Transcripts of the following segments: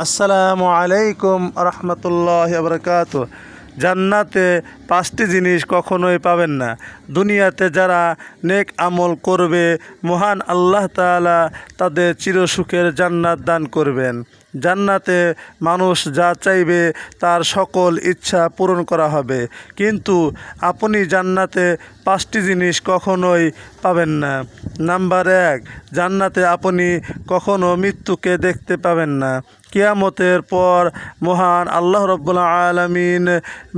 আসসালামু আলাইকুম রহমতুল্লাহ বরকাত। জান্নাতে 5টি জিনিস কখনোই পাবেন না। দুনিয়াতে যারা নেক আমল করবে মহান আল্লাহ তাআলা তাদের চিরসুখের জান্নাত দান করবেন। জান্নাতে মানুষ যা চাইবে তার সকল ইচ্ছা পূরণ করা হবে, কিন্তু আপনি জান্নাতে 5টি জিনিস কখনোই পাবেন না। নাম্বার 1, জান্নাতে আপনি কখনো মৃত্যুকে দেখতে পাবেন না। কিয়ামতের পর মহান আল্লাহ রাব্বুল আলামিন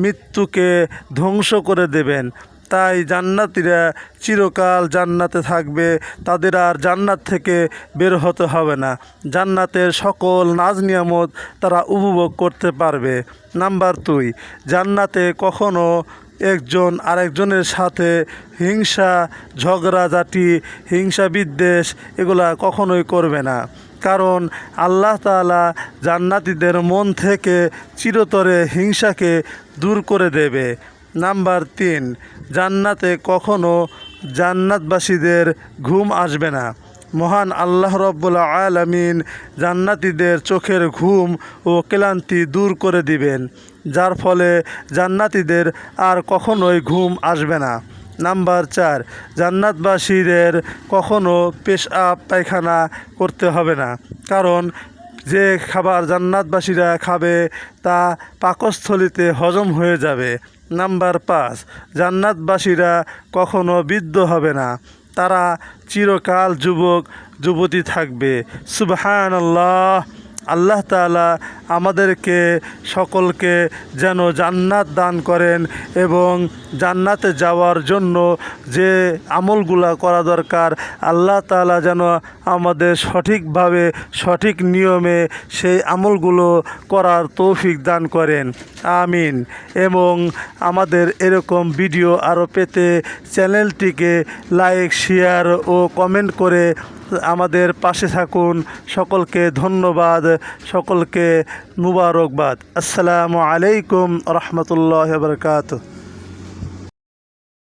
মৃত্যুকে ধ্বংস করে দেবেন। তাই জান্নাতীরা চিরকাল জান্নাতে থাকবে, তাদের আর জান্নাত থেকে বের হতে হবে না। জান্নাতের সকল নাজ নিয়ামত তারা উপভোগ করতে পারবে। নাম্বার 2, জান্নাতে কখনো একজন আরেকজনের সাথে হিংসা, ঝগড়াঝাটি, হিংসা বিদ্বেষ এগুলা কখনোই করবে না, কারণ আল্লাহ তাআলা জান্নাতীদের মন থেকে চিরতরে হিংসাকে দূর করে দেবে। নাম্বার 3, জান্নাতে কখনো জান্নাতবাসীদের ঘুম আসবে না। মহান আল্লাহ রাব্বুল আলামিন জান্নাতীদের চোখের ঘুম ও ক্লান্তি দূর করে দিবেন, যার ফলে জান্নাতীদের আর কখনোই ঘুম আসবে না। নাম্বার 4, জান্নাতবাসীদের কখনো পেশাব পায়খানা করতে হবে না, কারণ যে খাবার জান্নাতবাসীরা খাবে তা পাকস্থলীতে হজম হয়ে যাবে। নাম্বার 5, জান্নাতবাসীরা কখনো বৃদ্ধ হবে না, তারা চিরকাল যুবক যুবতী থাকবে। সুবহানাল্লাহ। আল্লাহ তাআলা আমাদেরকে সকলকে যেন জান্নাত দান করেন এবং জান্নাতে যাওয়ার জন্য যে আমলগুলা করা দরকার আল্লাহ তাআলা যেন আমাদের সঠিকভাবে সঠিক নিয়মে সেই আমলগুলো করার তৌফিক দান করেন। আমিন। এবং আমাদের এরকম ভিডিও আরও পেতে চ্যানেলটিকে লাইক, শেয়ার ও কমেন্ট করে আমাদের পাশে থাকুন। সকলকে ধন্যবাদ, সকলকে মুবারকবাদ। আসসালামু আলাইকুম রহমতুল্লাহ বরকাতুহ।